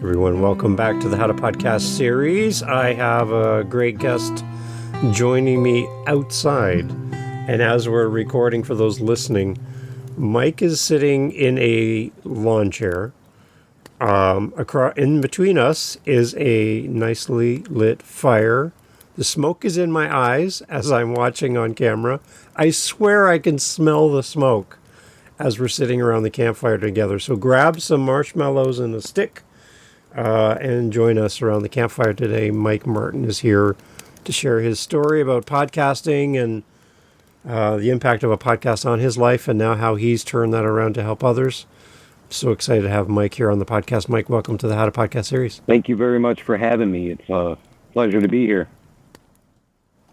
Everyone, welcome back to the How to Podcast series. I have a great guest joining me outside. And as we're recording for those listening, Mike is sitting in a lawn chair. In between us is a nicely lit fire. The smoke is in my eyes as I'm watching on camera. I swear I can smell the smoke as we're sitting around the campfire together. So grab some marshmallows and a stick and join us around the campfire today. Mike Martin is here to share his story about podcasting and the impact of a podcast on his life and now how he's turned that around to help others. So excited to have Mike here on the podcast. Mike, welcome to the How to Podcast series. Thank you very much for having me. It's a pleasure to be here.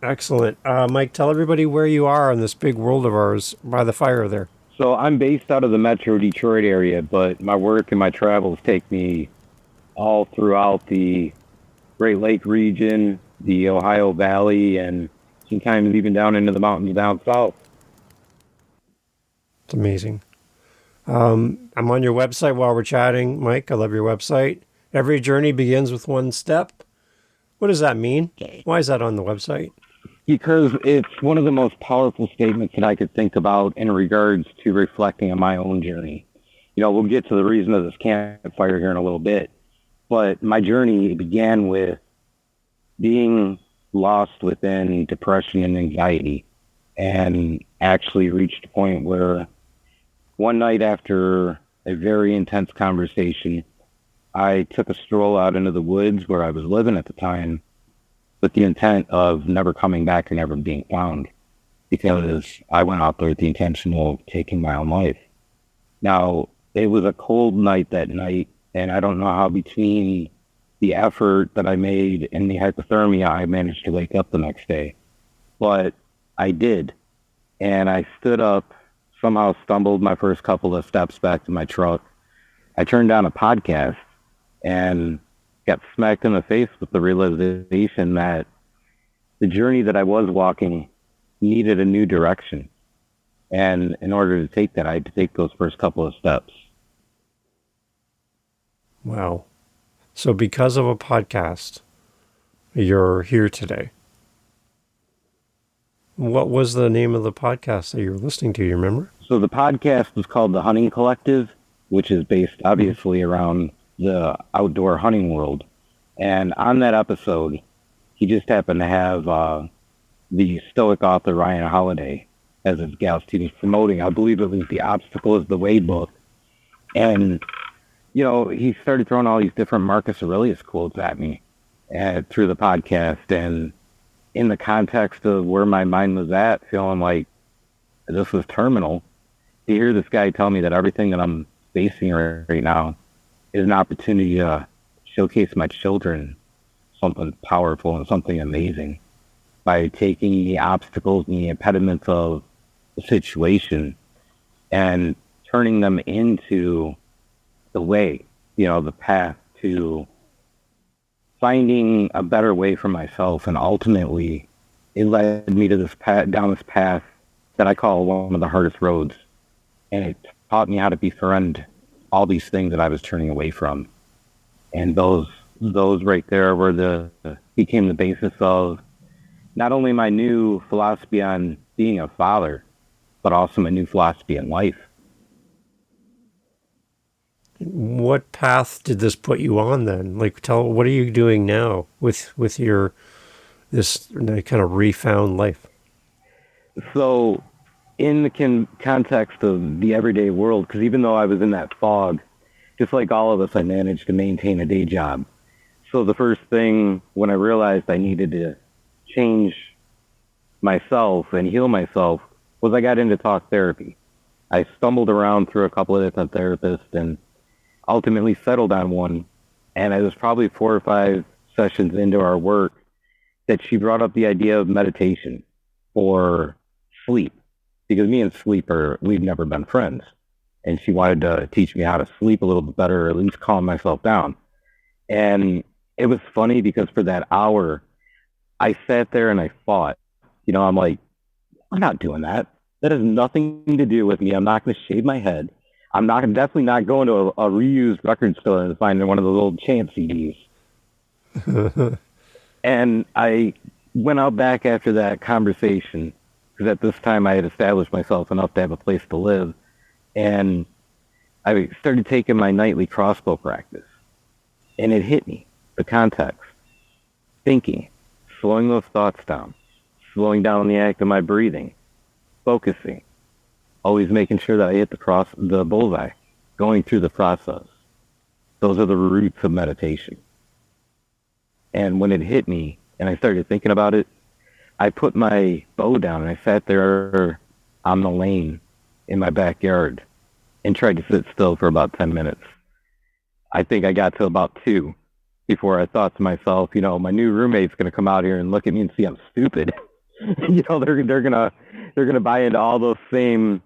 Excellent. Mike, tell everybody where you are in this big world of ours by the fire there. So I'm based out of the Metro Detroit area, but my work and my travels take me all throughout the Great Lake region, the Ohio Valley, and sometimes even down into the mountains down south. It's amazing. I'm on your website while we're chatting, Mike. I love your website. Every journey begins with one step. What does that mean? Why is that on the website? Because it's one of the most powerful statements that I could think about in regards to reflecting on my own journey. You know, we'll get to the reason of this campfire here in a little bit, but my journey began with being lost within depression and anxiety, and actually reached a point where one night after a very intense conversation, I took a stroll out into the woods where I was living at the time with the intent of never coming back and never being found, because I went out there with the intention of taking my own life. Now, it was a cold night that night, and I don't know how between the effort that I made and the hypothermia, I managed to wake up the next day. But I did. And I stood up, somehow stumbled my first couple of steps back to my truck. I turned on a podcast and got smacked in the face with the realization that the journey that I was walking needed a new direction. And in order to take that, I had to take those first couple of steps. Wow. So because of a podcast, you're here today. What was the name of the podcast that you were listening to? You remember? So the podcast was called The Hunting Collective, which is based obviously around the outdoor hunting world. And on that episode, he just happened to have the Stoic author Ryan Holiday as his guest. He was promoting, I believe it was The Obstacle is the Way book. And, you know, he started throwing all these different Marcus Aurelius quotes at me through the podcast. And in the context of where my mind was at, feeling like this was terminal, to hear this guy tell me that everything that I'm facing right now is an opportunity to showcase my children something powerful and something amazing by taking the obstacles and the impediments of the situation and turning them into the way, you know, the path to finding a better way for myself. And ultimately, it led me to this path, down this path that I call one of the hardest roads. And it taught me how to befriend all these things that I was turning away from. And those right there became the basis of not only my new philosophy on being a father, but also my new philosophy in life. What path did this put you on then? Like, what are you doing now with your this kind of refound life? So, in the context of the everyday world, because even though I was in that fog, just like all of us, I managed to maintain a day job. So the first thing when I realized I needed to change myself and heal myself was I got into talk therapy. I stumbled around through a couple of different therapists and ultimately settled on one. And it was probably 4 or 5 sessions into our work that she brought up the idea of meditation or sleep, because me and sleep we've never been friends. And she wanted to teach me how to sleep a little bit better, or at least calm myself down. And it was funny because for that hour, I sat there and I fought. You know, I'm like, I'm not doing that. That has nothing to do with me. I'm not going to shave my head. definitely not going to a reused record store and finding one of those old Chant CDs. And I went out back after that conversation because at this time I had established myself enough to have a place to live, and I started taking my nightly crossbow practice, and it hit me, the context, thinking, slowing those thoughts down, slowing down the act of my breathing, focusing, always making sure that I hit the bullseye, going through the process. Those are the roots of meditation. And when it hit me and I started thinking about it, I put my bow down and I sat there on the lane in my backyard and tried to sit still for about 10 minutes. I think I got to about 2 before I thought to myself, my new roommate's going to come out here and look at me and see I'm stupid. They're gonna buy into all those same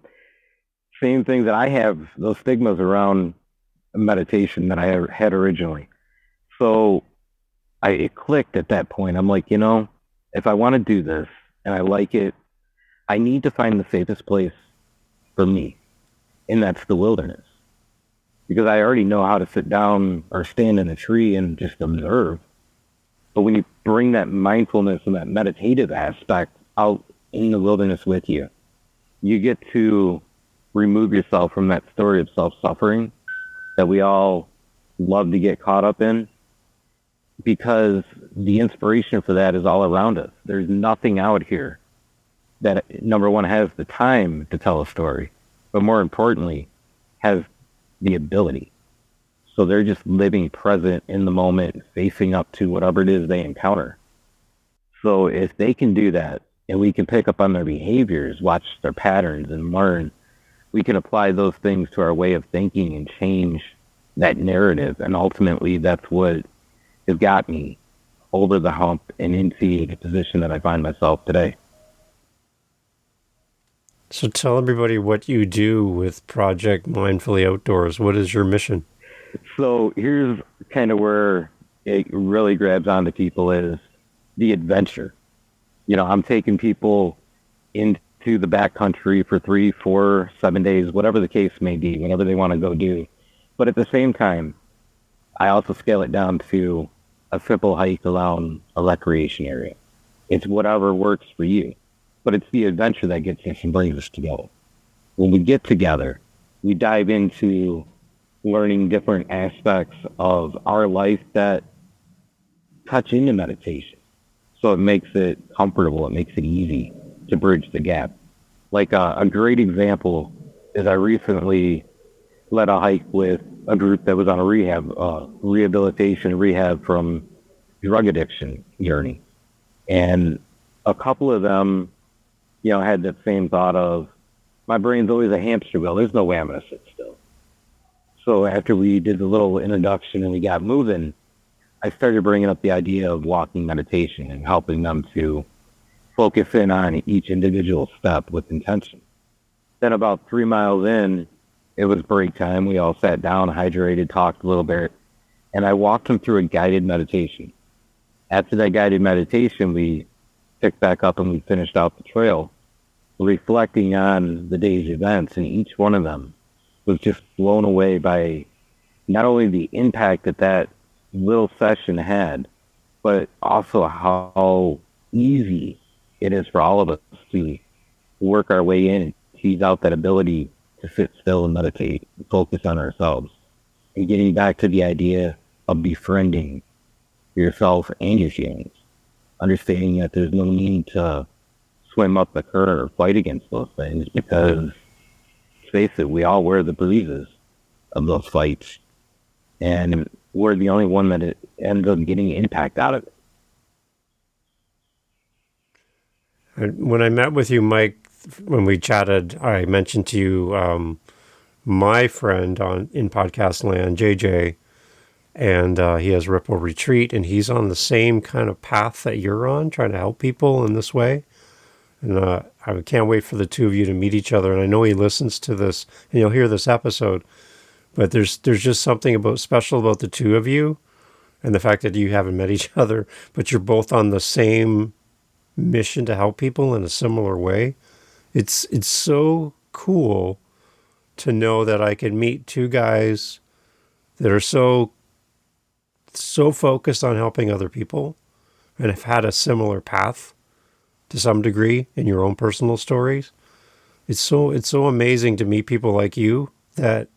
things that I have, those stigmas around meditation that I had originally. So it clicked at that point. I'm like, if I want to do this and I like it, I need to find the safest place for me, and that's the wilderness. Because I already know how to sit down or stand in a tree and just observe. But when you bring that mindfulness and that meditative aspect out in the wilderness with you, you get to remove yourself from that story of self-suffering that we all love to get caught up in, because the inspiration for that is all around us. There's nothing out here that, number one, has the time to tell a story, but more importantly, has the ability. So they're just living present in the moment, facing up to whatever it is they encounter. So if they can do that, and we can pick up on their behaviors, watch their patterns, and learn, we can apply those things to our way of thinking and change that narrative. And ultimately, that's what has got me over the hump and into the position that I find myself today. So tell everybody what you do with Project Mindfully Outdoors. What is your mission? So here's kind of where it really grabs onto people is the adventure. I'm taking people into the backcountry for 3, 4, 7 days, whatever the case may be, whatever they want to go do. But at the same time, I also scale it down to a simple hike around a recreation area. It's whatever works for you. But it's the adventure that gets us and brings us together. When we get together, we dive into learning different aspects of our life that touch into meditation. So it makes it comfortable, it makes it easy to bridge the gap. Like a great example is I recently led a hike with a group that was on a rehabilitation rehab from drug addiction journey. And a couple of them, had that same thought of, my brain's always a hamster wheel. There's no way I'm going to sit still. So after we did the little introduction and we got moving, I started bringing up the idea of walking meditation and helping them to focus in on each individual step with intention. Then about 3 miles in, it was break time. We all sat down, hydrated, talked a little bit, and I walked them through a guided meditation. After that guided meditation, we picked back up and we finished out the trail, reflecting on the day's events, and each one of them was just blown away by not only the impact that little session had, but also how easy it is for all of us to work our way in and tease out that ability to sit still and meditate and focus on ourselves. And getting back to the idea of befriending yourself and your feelings, understanding that there's no need to swim up the current or fight against those things, because, face it, we all wear the bruises of those fights, and we're the only one that it ends up getting impact out of it. When I met with you, Mike, when we chatted, I mentioned to you my friend in podcast land, JJ, and he has Ripple Retreat, and he's on the same kind of path that you're on, trying to help people in this way. And I can't wait for the two of you to meet each other. And I know he listens to this, and you'll hear this episode. But there's just something special about the two of you, and the fact that you haven't met each other, but you're both on the same mission to help people in a similar way. It's so cool to know that I can meet two guys that are so focused on helping other people and have had a similar path to some degree in your own personal stories. It's so amazing to meet people like you that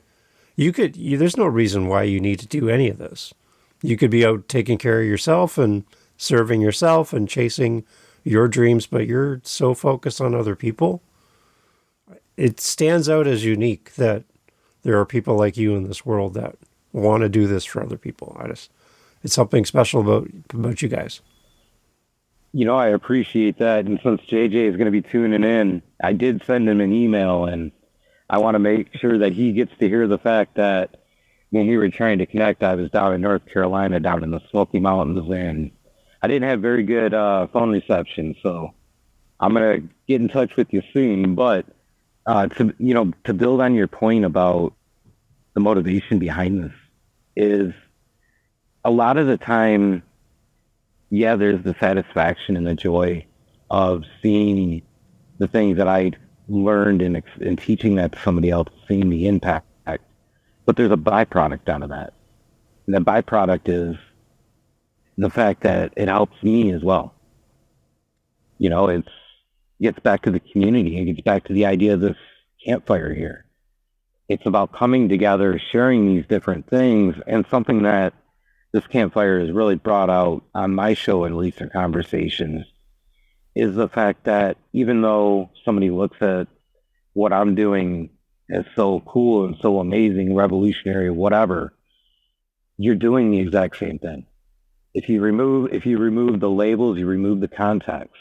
there's no reason why you need to do any of this. You could be out taking care of yourself and serving yourself and chasing your dreams, but you're so focused on other people. It stands out as unique that there are people like you in this world that want to do this for other people. It's something special about you guys. I appreciate that. And since JJ is going to be tuning in, I did send him an email, and I want to make sure that he gets to hear the fact that when we were trying to connect, I was down in North Carolina, down in the Smoky Mountains, and I didn't have very good phone reception. So I'm going to get in touch with you soon. But to build on your point about the motivation behind this is a lot of the time, yeah, there's the satisfaction and the joy of seeing the things that I learned and teaching that to somebody else, seeing the impact. But there's a byproduct out of that. And the byproduct is the fact that it helps me as well. It gets back to the community. It gets back to the idea of this campfire here. It's about coming together, sharing these different things, and something that this campfire has really brought out on my show and Lisa Conversations is the fact that even though somebody looks at what I'm doing as so cool and so amazing, revolutionary, whatever, you're doing the exact same thing. If you remove the labels, you remove the context,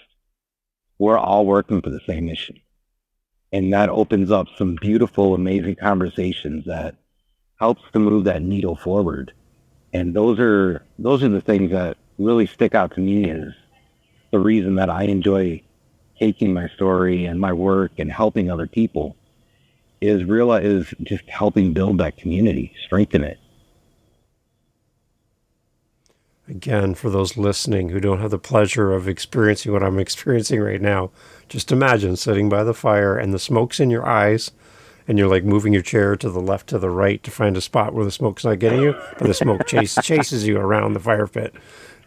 we're all working for the same mission. And that opens up some beautiful, amazing conversations that helps to move that needle forward. And those are the things that really stick out to me as the reason that I enjoy taking my story and my work and helping other people is just helping build that community, strengthen it. Again, for those listening who don't have the pleasure of experiencing what I'm experiencing right now, just imagine sitting by the fire and the smoke's in your eyes and you're like moving your chair to the left, to the right to find a spot where the smoke's not getting you, but the smoke chases you around the fire pit.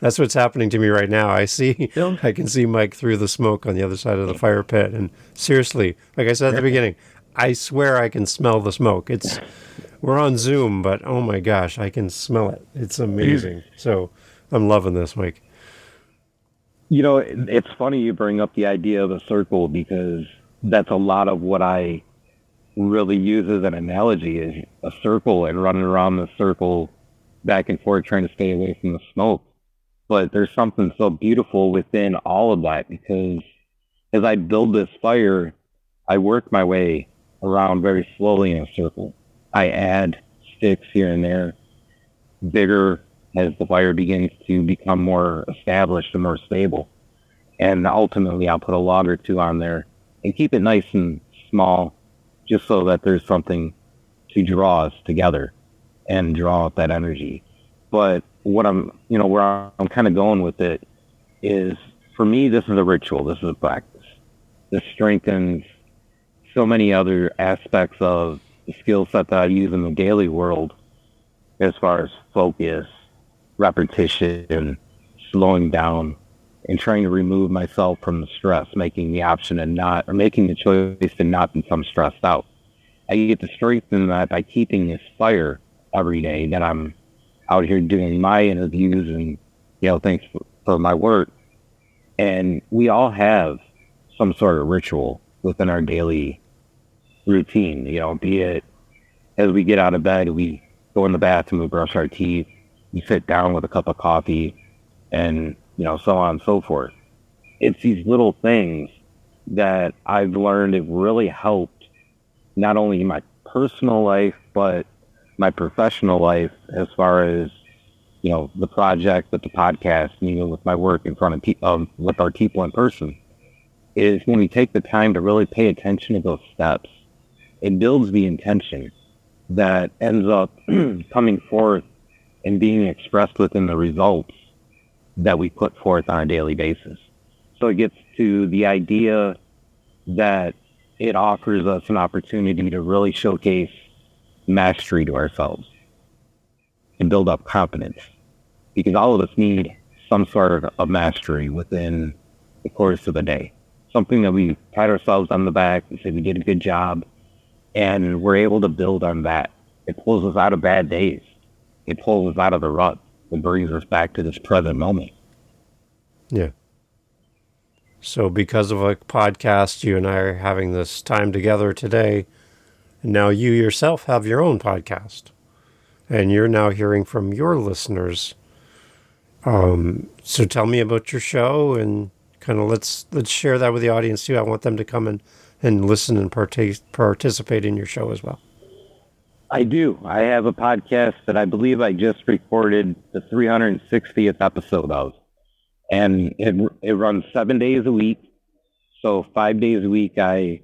That's what's happening to me right now. I can see Mike through the smoke on the other side of the fire pit. And seriously, like I said at the beginning, I swear I can smell the smoke. We're on Zoom, but oh my gosh, I can smell it. It's amazing. So I'm loving this, Mike. It's funny you bring up the idea of a circle because that's a lot of what I really use as an analogy is a circle and running around the circle back and forth trying to stay away from the smoke. But there's something so beautiful within all of that because as I build this fire, I work my way around very slowly in a circle. I add sticks here and there, bigger as the fire begins to become more established and more stable. And ultimately, I'll put a log or two on there and keep it nice and small just so that there's something to draw us together and draw up that energy. But where I'm kind of going with it is, for me, this is a ritual. This is a practice. This strengthens so many other aspects of the skill set that I use in the daily world as far as focus, repetition, slowing down, and trying to remove myself from the stress, making the choice to not become stressed out. I get to strengthen that by keeping this fire every day that I'm out here doing my interviews and, things for my work. And we all have some sort of ritual within our daily routine, be it as we get out of bed, we go in the bathroom, we brush our teeth, we sit down with a cup of coffee, and, so on and so forth. It's these little things that I've learned have really helped not only in my personal life, but my professional life as far as, the project, with the podcast, with my work in front of with our people in person, is when we take the time to really pay attention to those steps, it builds the intention that ends up coming forth and being expressed within the results that we put forth on a daily basis. So it gets to the idea that it offers us an opportunity to really showcase mastery to ourselves and build up confidence, because all of us need some sort of mastery within the course of the day. Something that we pat ourselves on the back and say we did a good job, and we're able to build on that. It pulls us out of bad days. It pulls us out of the rut. It brings us back to this present moment. Yeah. So because of a podcast, you and I are having this time together today, and now you yourself have your own podcast, and you're now hearing from your listeners. So tell me about your show, and kind of let's share that with the audience too. I want them to come and listen and participate in your show as well. I do. I have a podcast that I believe I just recorded the 360th episode of, and it runs 7 days a week. So 5 days a week, I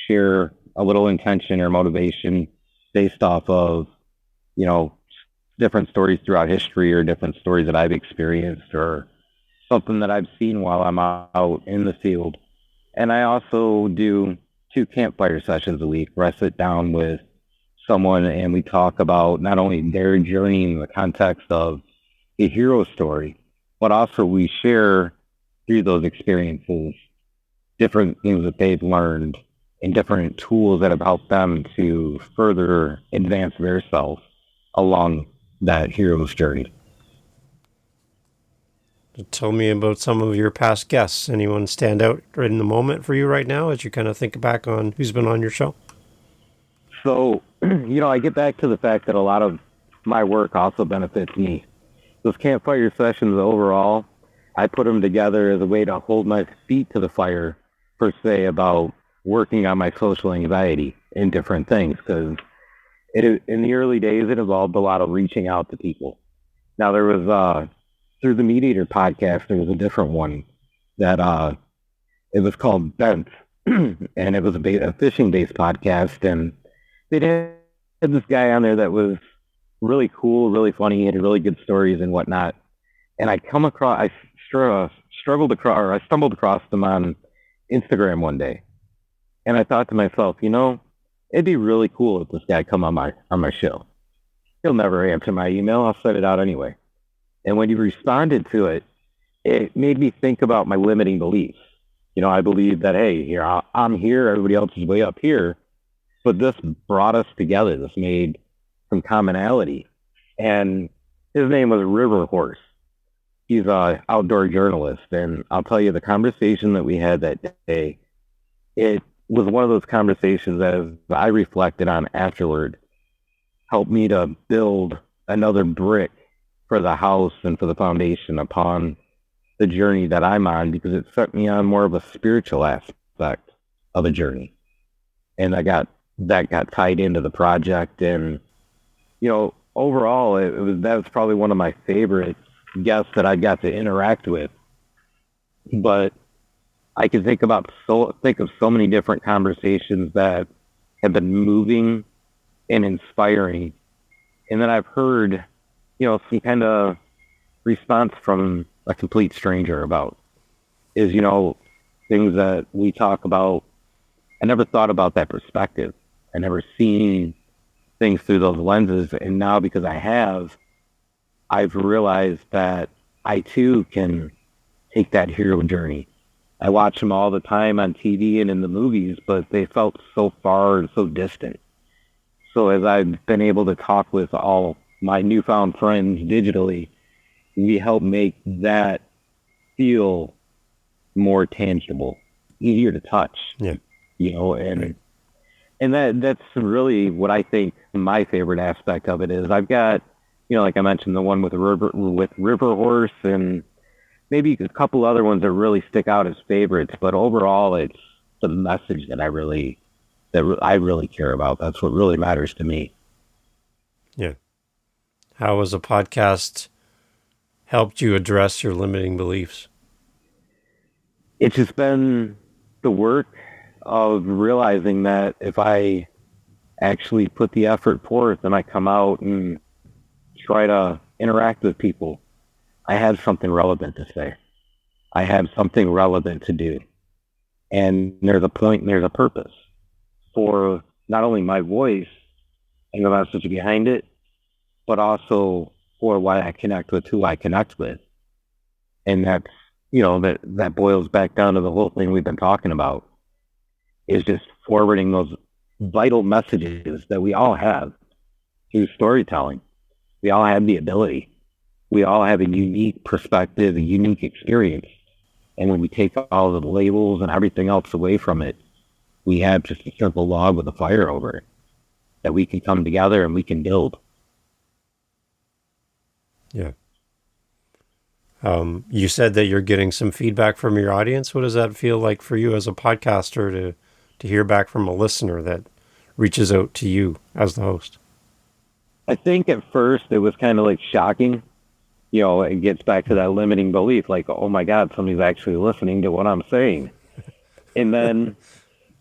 share a little intention or motivation based off of, you know, different stories throughout history or different stories that I've experienced or something that I've seen while I'm out in the field. And I also do 2 campfire sessions a week where I sit down with someone and we talk about not only their journey in the context of a hero story, but also we share through those experiences different things that they've learned and different tools that have helped them to further advance their self along that hero's journey. Tell me about some of your past guests. Anyone stand out right in the moment for you right now as you kind of think back on who's been on your show? So, I get back to the fact that a lot of my work also benefits me. Those campfire sessions overall, I put them together as a way to hold my feet to the fire, per se, about working on my social anxiety and different things. Because in the early days, it involved a lot of reaching out to people. Now, there was, through the Meat Eater podcast, there was a different one that it was called Bent, and it was a fishing-based podcast, and they had this guy on there that was really cool, really funny, he had really good stories and whatnot. And I stumbled across them on Instagram one day, and I thought to myself, it'd be really cool if this guy come on my show. He'll never answer my email. I'll send it out anyway. And when he responded to it, it made me think about my limiting beliefs. I believe that, hey, I'm here, everybody else is way up here. But this brought us together. This made some commonality. And his name was River Horse. He's an outdoor journalist. And I'll tell you, the conversation that we had that day, it was one of those conversations that, as I reflected on afterward, helped me to build another brick for the house and for the foundation upon the journey that I'm on, because it set me on more of a spiritual aspect of a journey. And that got tied into the project. And, overall, that was probably one of my favorite guests that I got to interact with. But I can think of so many different conversations that have been moving and inspiring. And then I've heard, some kind of response from a complete stranger about is, things that we talk about. I never thought about that perspective. I never seen things through those lenses. And now, because I've realized that I too can take that hero journey. I watch them all the time on TV and in the movies, but they felt so far and so distant. So as I've been able to talk with all my newfound friends digitally, we help make that feel more tangible, easier to touch. Yeah. And that's really what I think my favorite aspect of it is. I've got, like I mentioned, the one with River Horse, and maybe a couple other ones that really stick out as favorites. But overall, it's the message that I really care about. That's what really matters to me. Yeah. How has a podcast helped you address your limiting beliefs? It's just been the work of realizing that if I actually put the effort forth and I come out and try to interact with people, I have something relevant to say. I have something relevant to do. And there's a point and there's a purpose for not only my voice and the message behind it, but also for why I connect with who I connect with. And that's, that boils back down to the whole thing we've been talking about, is just forwarding those vital messages that we all have through storytelling. We all have the ability. We all have a unique perspective, a unique experience. And when we take all the labels and everything else away from it, we have just a simple log with a fire over it that we can come together and we can build. Yeah. You said that you're getting some feedback from your audience. What does that feel like for you as a podcaster to hear back from a listener that reaches out to you as the host? I think at first it was kind of like shocking. It gets back to that limiting belief, like, oh my God, somebody's actually listening to what I'm saying. And then,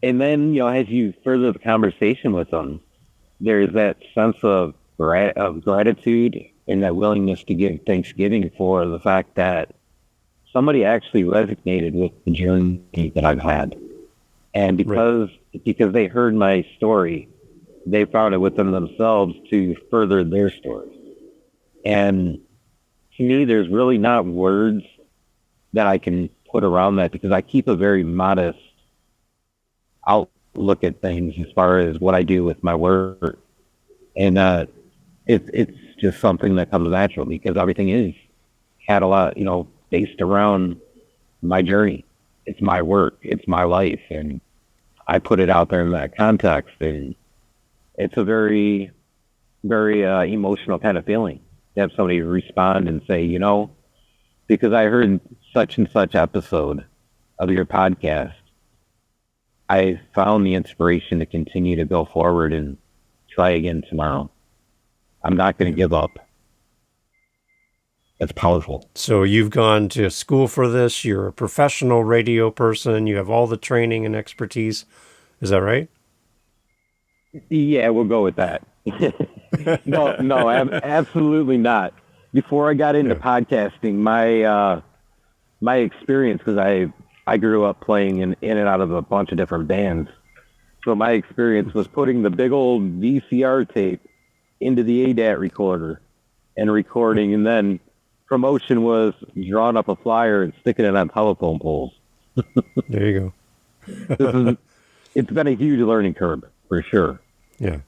as you further the conversation with them, there's that sense of gratitude and that willingness to give thanksgiving for the fact that somebody actually resonated with the journey that I've had. And because they heard my story, they found it within themselves to further their story. And to me, there's really not words that I can put around that, because I keep a very modest outlook at things as far as what I do with my work. And it's just something that comes natural, because everything is had a lot, based around my journey. It's my work. It's my life. And I put it out there in that context. And it's a very, very emotional kind of feeling to have somebody respond and say, because I heard such and such episode of your podcast, I found the inspiration to continue to go forward and try again tomorrow. I'm not going to give up. That's powerful. So you've gone to school for this. You're a professional radio person. You have all the training and expertise. Is that right? Yeah, we'll go with that. No, absolutely not. Before I got into podcasting, my experience, because I grew up playing in and out of a bunch of different bands. So my experience was putting the big old VCR tape into the ADAT recorder and recording, and then promotion was drawing up a flyer and sticking it on telephone poles. There you go. It's been a huge learning curve, for sure. Yeah.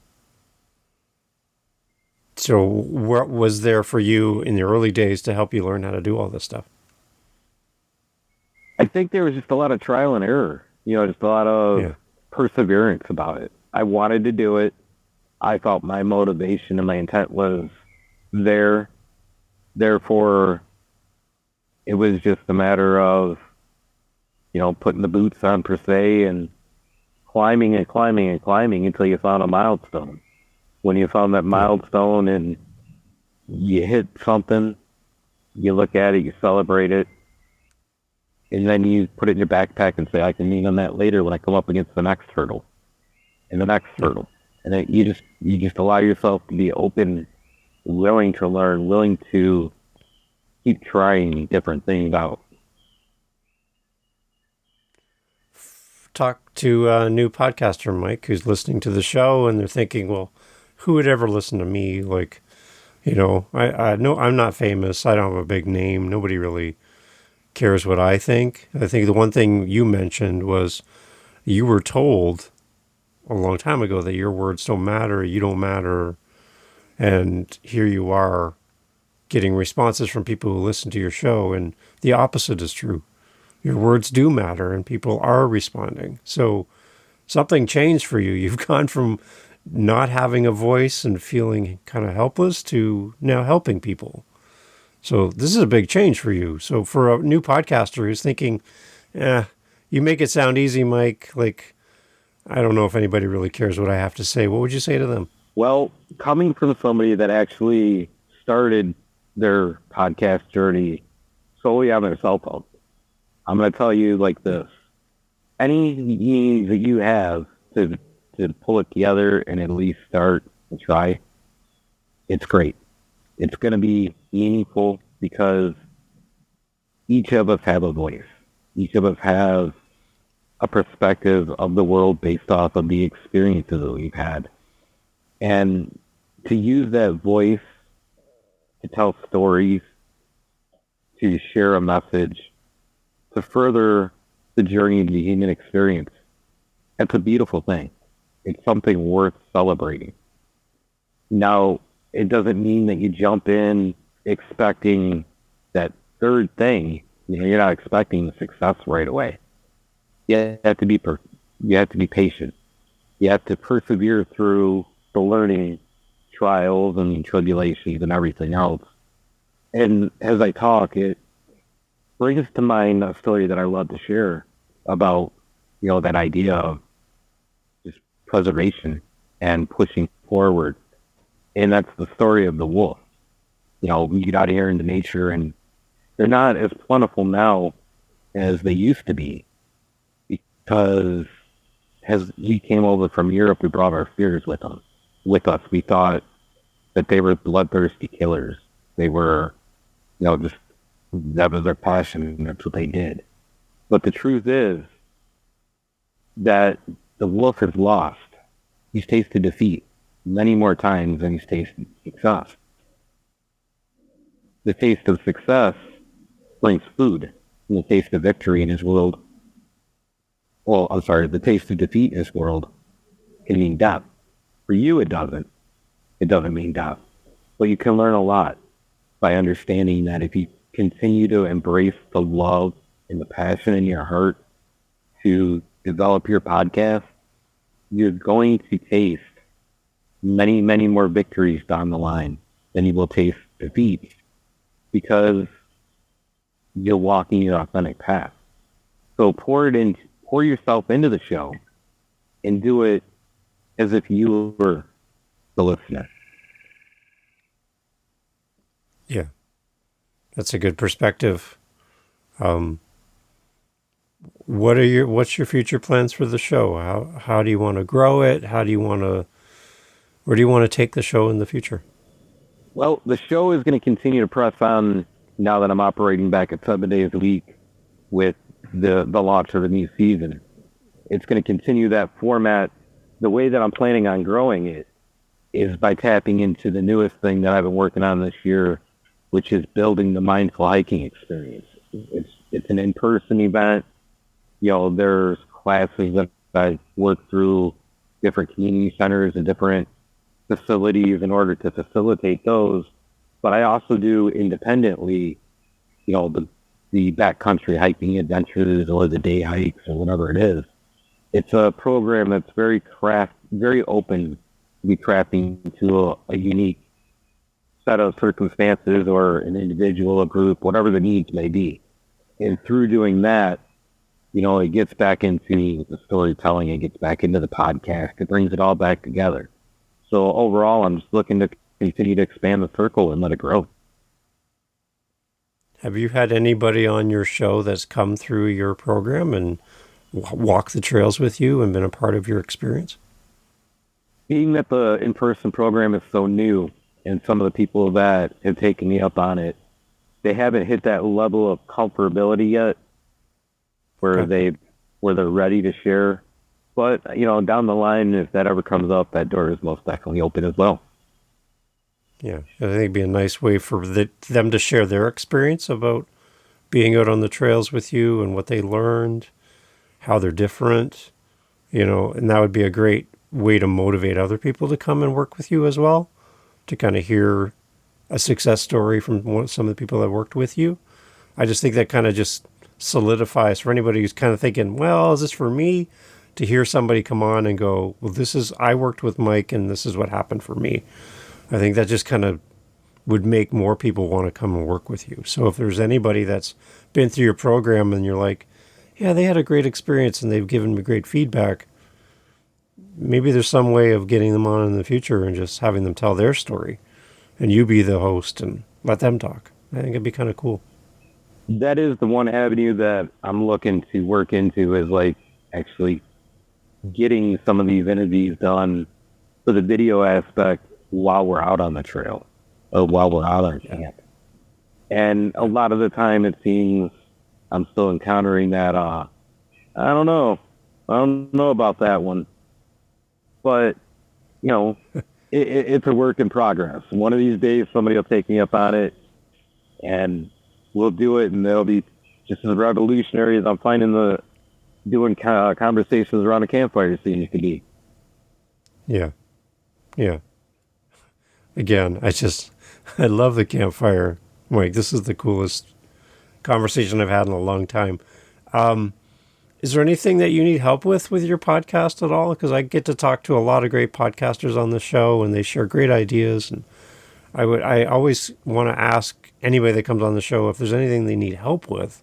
So what was there for you in the early days to help you learn how to do all this stuff? I think there was just a lot of trial and error, just a lot of perseverance about it. I wanted to do it. I felt my motivation and my intent was there. Therefore, it was just a matter of, putting the boots on per se and climbing and climbing and climbing until you found a milestone. When you found that milestone and you hit something, you look at it, you celebrate it, and then you put it in your backpack and say, I can lean on that later when I come up against the next hurdle and the next hurdle. And then you just allow yourself to be open, willing to learn, willing to keep trying different things out. Talk to a new podcaster, Mike, who's listening to the show and they're thinking, well, who would ever listen to me? Like, I know I'm not famous. I don't have a big name. Nobody really cares what I think. I think the one thing you mentioned was you were told a long time ago that your words don't matter, you don't matter. And here you are getting responses from people who listen to your show, and the opposite is true. Your words do matter and people are responding. So something changed for you. You've gone from not having a voice and feeling kind of helpless to now helping people. So this is a big change for you. So for a new podcaster who's thinking, you make it sound easy, Mike, like, I don't know if anybody really cares what I have to say. What would you say to them? Well, coming from somebody that actually started their podcast journey solely on their cell phone, I'm going to tell you like this. Any means that you have to pull it together and at least start and try, it's great. It's going to be meaningful because each of us have a voice. Each of us have a perspective of the world based off of the experiences that we've had. And to use that voice to tell stories, to share a message, to further the journey of the human experience, that's a beautiful thing. It's something worth celebrating. Now, it doesn't mean that you jump in expecting that third thing. You know, you're not expecting success right away. You have to be you have to be patient. You have to persevere through the learning, trials and tribulations and everything else. And as I talk, it brings to mind a story that I love to share about, you know, that idea of just preservation and pushing forward. And that's the story of the wolf. You know, we get out here into nature and they're not as plentiful now as they used to be because as we came over from Europe, we brought our fears with us. We thought that they were bloodthirsty killers. They were, you know, just that was their passion and that's what they did. But the truth is that the wolf has lost. He's tasted defeat many more times than he's tasted success. The taste of success brings food, and the taste of victory in his world. Well, I'm sorry, the taste of defeat in his world can mean death. For you, it doesn't. It doesn't mean death. But you can learn a lot by understanding that if you continue to embrace the love and the passion in your heart to develop your podcast, you're going to taste many, many more victories down the line than you will taste defeat because you're walking your authentic path. So pour yourself into the show and do it as if you were the listener. Yeah, that's a good perspective. What's your future plans for the show? How do you want to grow it? Where do you want to take the show in the future? Well, the show is going to continue to press on now that I'm operating back at 7 days a week with the launch of the new season. It's going to continue that format. The way that I'm planning on growing it is by tapping into the newest thing that I've been working on this year, which is building the mindful hiking experience. It's an in-person event. You know, there's classes that I work through different community centers and different facilities in order to facilitate those. But I also do independently, you know, the backcountry hiking adventures or the day hikes or whatever it is. It's a program that's very open to be crafting to a unique set of circumstances or an individual, a group, whatever the needs may be. And through doing that, you know, it gets back into the storytelling, it gets back into the podcast, it brings it all back together. So overall, I'm just looking to continue to expand the circle and let it grow. Have you had anybody on your show that's come through your program and walked the trails with you and been a part of your experience? Being that the in-person program is so new and some of the people that have taken me up on it, they haven't hit that level of comfortability yet where they're ready to share. But, you know, down the line, if that ever comes up, that door is most definitely open as well. Yeah, I think it'd be a nice way for them to share their experience about being out on the trails with you and what they learned, how they're different, you know, and that would be a great way to motivate other people to come and work with you as well, to kind of hear a success story from some of the people that worked with you. I just think that kind of just solidifies for anybody who's kind of thinking, well, is this for me? To hear somebody come on and go, well, I worked with Mike and this is what happened for me. I think that just kind of would make more people want to come and work with you. So if there's anybody that's been through your program and you're like, yeah, they had a great experience and they've given me great feedback, maybe there's some way of getting them on in the future and just having them tell their story and you be the host and let them talk. I think it'd be kind of cool. That is the one avenue that I'm looking to work into, is like actually getting some of these interviews done for the video aspect while we're out on the trail, or while we're out on camp. And a lot of the time it seems I'm still encountering that, I don't know, I don't know about that one, but you know, it's a work in progress. One of these days, somebody will take me up on it, and we'll do it, and they'll be just as revolutionary as I'm finding the doing conversations around a campfire seems to be. Yeah. Yeah. Again, I love the campfire. Mike, this is the coolest conversation I've had in a long time. Is there anything that you need help with your podcast at all? Because I get to talk to a lot of great podcasters on the show, and they share great ideas. And I always want to ask anybody that comes on the show if there's anything they need help with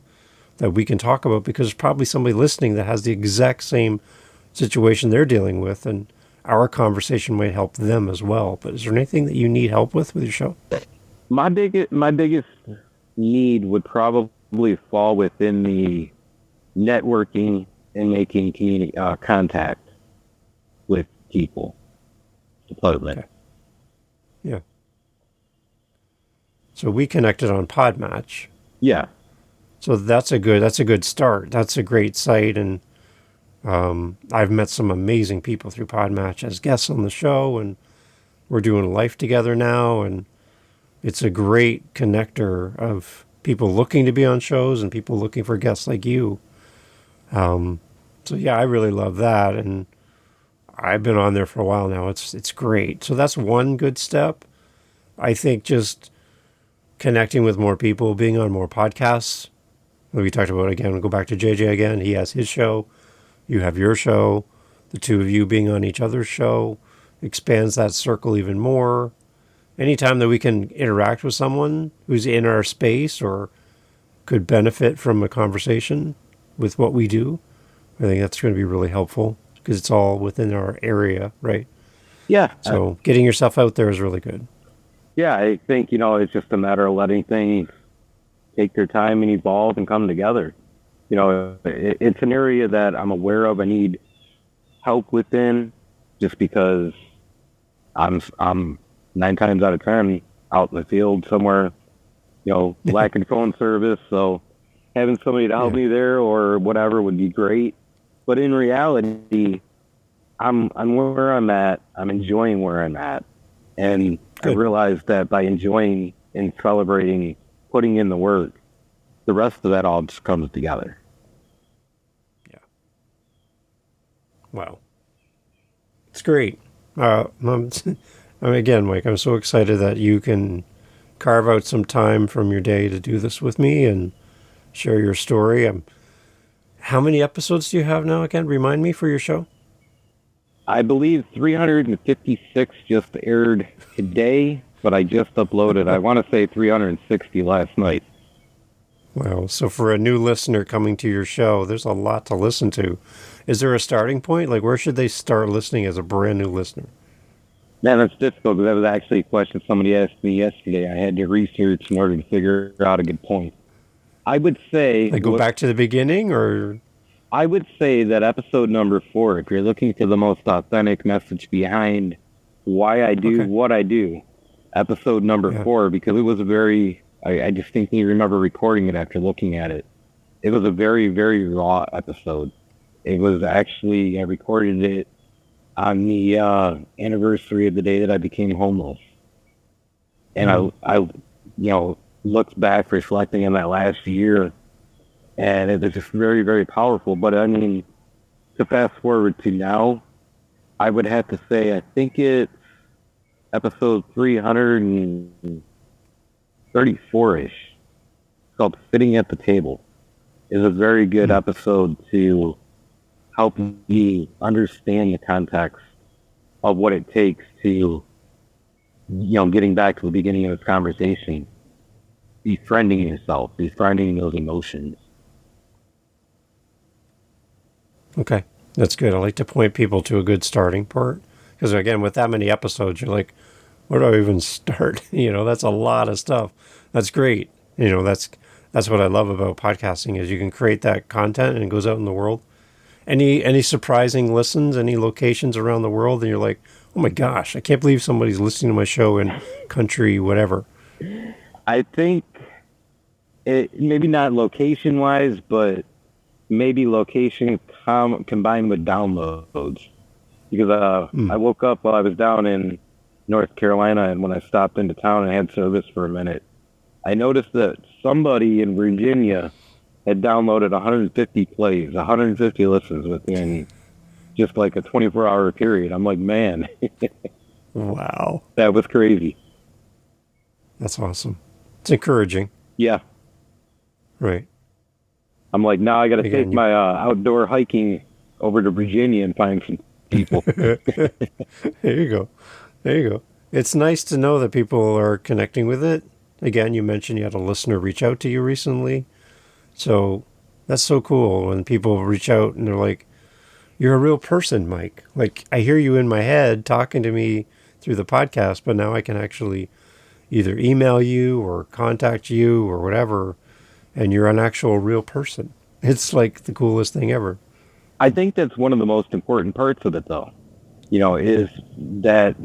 that we can talk about, because there's probably somebody listening that has the exact same situation they're dealing with, and our conversation might help them as well. But is there anything that you need help with your show? My biggest need would probably fall within the networking and making community contact with people department. Okay. Yeah. So we connected on Podmatch. Yeah. So that's a good start. That's a great site, and I've met some amazing people through Podmatch as guests on the show, and we're doing life together now, and it's a great connector of people looking to be on shows and people looking for guests like you. So yeah, I really love that, and I've been on there for a while now. It's great. So that's one good step. I think just connecting with more people, being on more podcasts. We talked about, again, we'll go back to JJ again. He has his show. You have your show. The two of you being on each other's show expands that circle even more. Anytime that we can interact with someone who's in our space or could benefit from a conversation with what we do, I think that's going to be really helpful because it's all within our area, right? Yeah. So getting yourself out there is really good. Yeah, I think, it's just a matter of letting things take their time and evolve and come together. It's an area that I'm aware of. I need help within just because I'm 9 times out of 10 out in the field somewhere, lacking phone service. So having somebody to help me there or whatever would be great. But in reality, I'm where I'm at. I'm enjoying where I'm at. And good. I realized that by enjoying and celebrating, putting in the work, the rest of that all just comes together. Yeah. Wow. It's great. Again, Mike, I'm so excited that you can carve out some time from your day to do this with me and share your story. How many episodes do you have now again? Remind me for your show. I believe 356 just aired today, but I just uploaded, I want to say 360 last night. Wow. So for a new listener coming to your show, there's a lot to listen to. Is there a starting point? Like, where should they start listening as a brand new listener? Man, that's difficult because that was actually a question somebody asked me yesterday. I had to research in order to figure out a good point. I would say... Like, go back to the beginning, or... I would say that episode number 4, if you're looking for the most authentic message behind why I do what I do, episode number 4, because it was a very, I distinctly remember recording it after looking at it. It was a very, very raw episode. It was actually, I recorded it on the anniversary of the day that I became homeless. And I looked back, reflecting on that last year, and it was just very, very powerful. But I mean, to fast forward to now, I would have to say I think it's episode 334-ish. It's called Sitting at the Table. It's a very good episode to help me understand the context of what it takes to, getting back to the beginning of this conversation, befriending yourself, befriending those emotions. Okay, that's good. I like to point people to a good starting part. Because again, with that many episodes, you're like, where do I even start? That's a lot of stuff. That's great. That's what I love about podcasting is you can create that content and it goes out in the world. Any surprising listens, any locations around the world, and you're like, oh my gosh, I can't believe somebody's listening to my show in country, whatever. I think maybe not location-wise, but maybe location combined with downloads. Because I woke up while I was down in North Carolina, and when I stopped into town and had service for a minute, I noticed that somebody in Virginia had downloaded 150 plays, 150 listens within just like a 24-hour period. I'm like, man, Wow. that was crazy. That's awesome. It's encouraging. Yeah. Right. I'm like, now I got to Again, take my outdoor hiking over to Virginia and find some people. there you go. There you go. It's nice to know that people are connecting with it. Again, you mentioned you had a listener reach out to you recently. So that's so cool when people reach out and they're like, you're a real person, Mike. Like, I hear you in my head talking to me through the podcast, but now I can actually either email you or contact you or whatever, and you're an actual real person. It's like the coolest thing ever. I think that's one of the most important parts of it, though, is that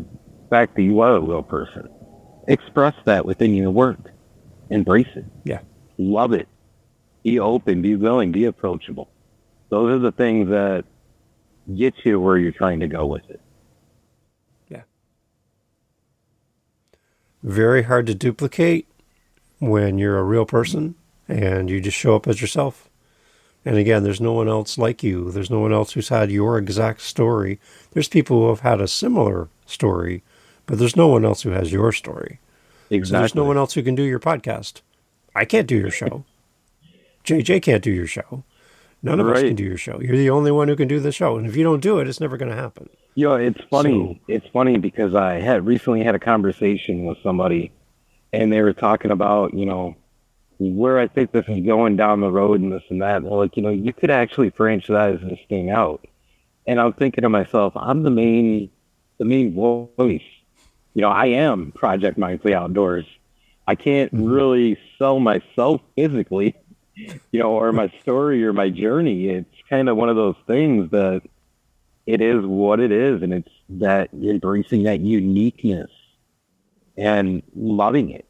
fact that you are a real person. Express that within your work. Embrace it. Yeah. Love it. Be open, be willing, be approachable. Those are the things that get you where you're trying to go with it. Yeah. Very hard to duplicate when you're a real person and you just show up as yourself. And again, there's no one else like you. There's no one else who's had your exact story. There's people who have had a similar story, but there's no one else who has your story. Exactly. So there's no one else who can do your podcast. I can't do your show. JJ can't do your show. None of us can do your show. You're the only one who can do the show. And if you don't do it, it's never going to happen. It's funny. It's funny because I had recently had a conversation with somebody and they were talking about, where I think this is going down the road and this and that. And they're like, you could actually franchise this thing out. And I'm thinking to myself, I'm the main voice. I am Project Mindfully Outdoors. I can't really sell myself physically, or my story or my journey. It's kind of one of those things that it is what it is. And it's that embracing that uniqueness and loving it,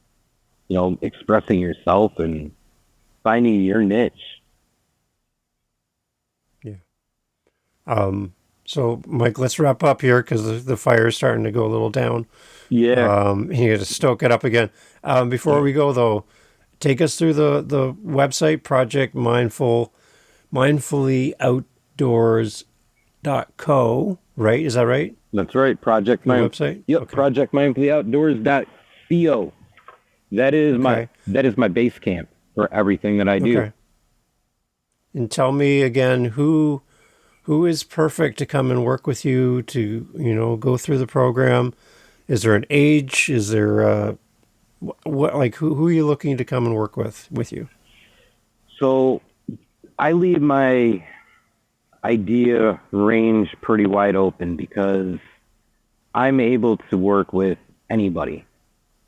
expressing yourself and finding your niche. Yeah. So, Mike, let's wrap up here because the fire is starting to go a little down. Yeah. You got to stoke it up again. Before we go, though, take us through the website, Project Mindfully Outdoors.co, right? Is that right? That's right. Project website? Yep. Okay. Project Mindfully Outdoors.co. That is my base camp for everything that I do. Okay. And tell me again, who is perfect to come and work with you to, go through the program? Is there an age? Is there who are you looking to come and work with you? So I leave my idea range pretty wide open because I'm able to work with anybody.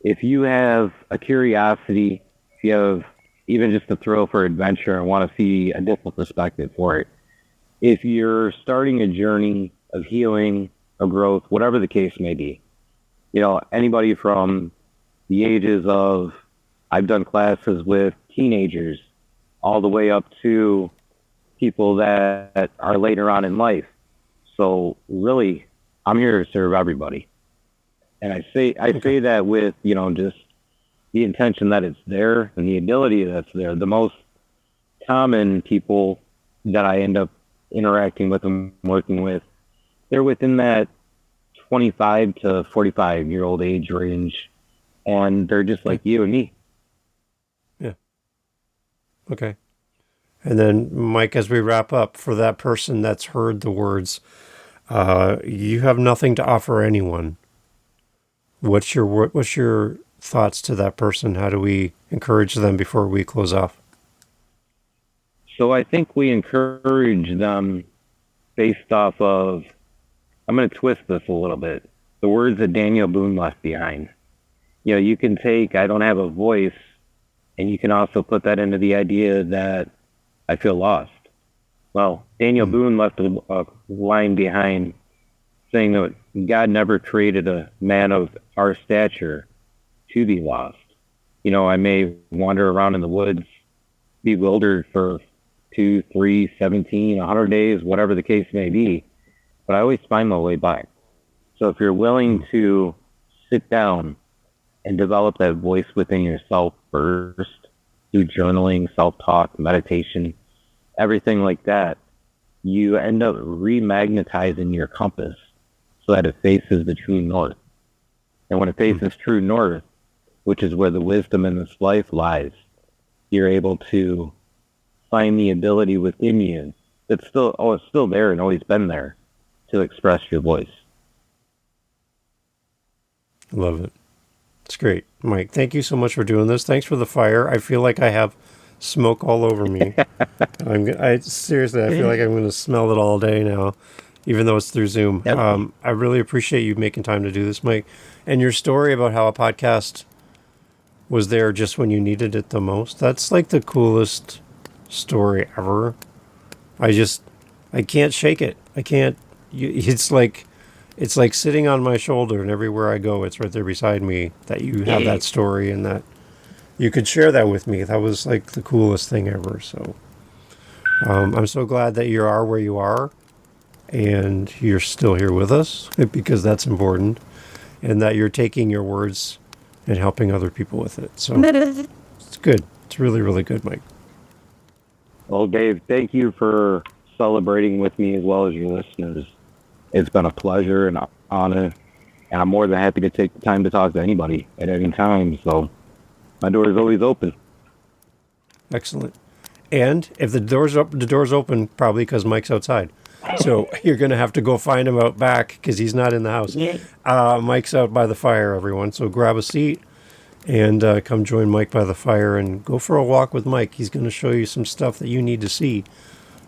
If you have a curiosity, if you have even just a thrill for adventure and want to see a different perspective for it, if you're starting a journey of healing, of growth, whatever the case may be, anybody from the ages of, I've done classes with teenagers all the way up to people that are later on in life. So really, I'm here to serve everybody. And I say that with, just the intention that it's there and the ability that's there. The most common people that I end up interacting with and working with, they're within that 25 to 45-year-old age range, and they're just like you and me. Yeah. Okay. And then, Mike, as we wrap up, for that person that's heard the words, you have nothing to offer anyone. What's your thoughts to that person? How do we encourage them before we close off? So I think we encourage them based off of, I'm going to twist this a little bit, the words that Daniel Boone left behind. You can take, I don't have a voice, and you can also put that into the idea that I feel lost. Well, Daniel Boone left a line behind saying that God never created a man of our stature to be lost. I may wander around in the woods bewildered for 2, 3, 17, 100 days, whatever the case may be. But I always find my way back. So if you're willing to sit down and develop that voice within yourself first, do journaling, self-talk, meditation, everything like that, you end up remagnetizing your compass so that it faces the true north. And when it faces true north, which is where the wisdom in this life lies, you're able to find the ability within you that's still, it's still there and always been there to express your voice. Love it. It's great. Mike, thank you so much for doing this. Thanks for the fire. I feel like I have smoke all over me. Seriously, I feel like I'm going to smell it all day now, even though it's through Zoom. Yep. I really appreciate you making time to do this, Mike. And your story about how a podcast was there just when you needed it the most. That's like the coolest story ever. I can't shake it. I can't. It's like sitting on my shoulder, and everywhere I go, it's right there beside me, that you have that story and that you could share that with me. That was like the coolest thing ever. So I'm so glad that you are where you are and you're still here with us, because that's important, and that you're taking your words and helping other people with it. So it's good. It's really, really good, Mike. Well, Dave, thank you for celebrating with me as well as your listeners. It's been a pleasure and an honor, and I'm more than happy to take the time to talk to anybody at any time. So my door is always open. Excellent. And if the door's open, probably because Mike's outside. So you're going to have to go find him out back because he's not in the house. Mike's out by the fire, everyone. So grab a seat and come join Mike by the fire and go for a walk with Mike. He's going to show you some stuff that you need to see.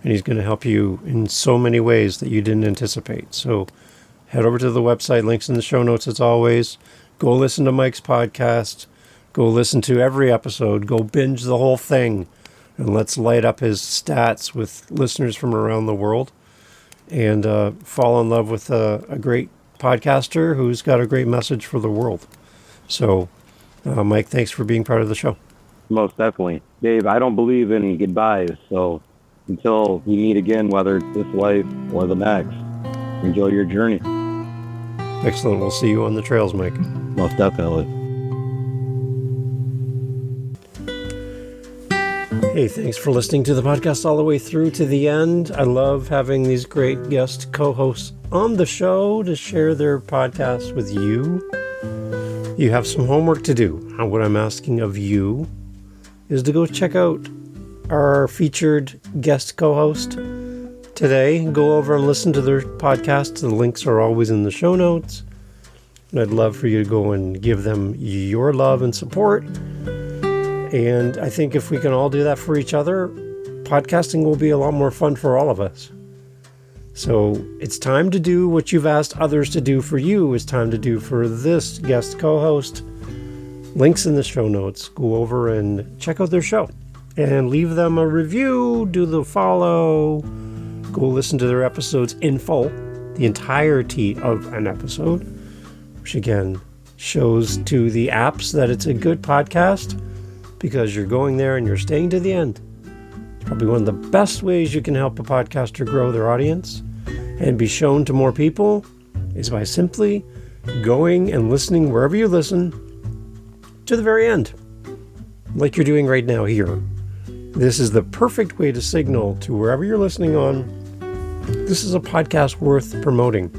And he's going to help you in so many ways that you didn't anticipate. So head over to the website, links in the show notes as always. Go listen to Mike's podcast. Go listen to every episode. Go binge the whole thing. And let's light up his stats with listeners from around the world. And fall in love with a great podcaster who's got a great message for the world. So, Mike, thanks for being part of the show. Most definitely. Dave, I don't believe in goodbyes, so until we meet again, whether it's this life or the next, enjoy your journey. Excellent. We'll see you on the trails, Mike. Most definitely. Hey, thanks for listening to the podcast all the way through to the end. I love having these great guest co-hosts on the show to share their podcasts with you. You have some homework to do. And what I'm asking of you is to go check out our featured guest co-host today. Go over and listen to their podcast. The links are always in the show notes. And I'd love for you to go and give them your love and support. And I think if we can all do that for each other, podcasting will be a lot more fun for all of us. So it's time to do what you've asked others to do for you. It's time to do for this guest co-host. Links in the show notes. Go over and check out their show and leave them a review. Do the follow. Go listen to their episodes in full, the entirety of an episode, which again shows to the apps that it's a good podcast, because you're going there and you're staying to the end. It's probably one of the best ways you can help a podcaster grow their audience and be shown to more people is by simply going and listening wherever you listen to the very end, like you're doing right now here. This is the perfect way to signal to wherever you're listening on, this is a podcast worth promoting.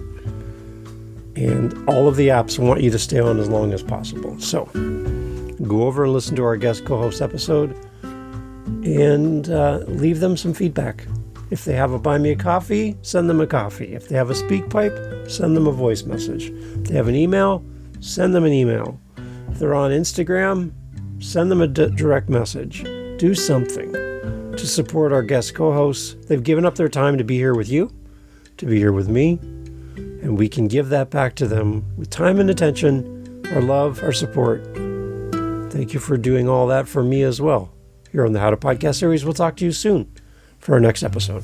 And all of the apps want you to stay on as long as possible. So go over and listen to our guest co-host episode and leave them some feedback. If they have a buy me a coffee, send them a coffee. If they have a speak pipe, send them a voice message. If they have an email, send them an email. If they're on Instagram, send them a direct message. Do something to support our guest co-hosts. They've given up their time to be here with you, to be here with me, and we can give that back to them with time and attention, our love, our support. Thank you for doing all that for me as well. Here on the How to Podcast series, we'll talk to you soon for our next episode.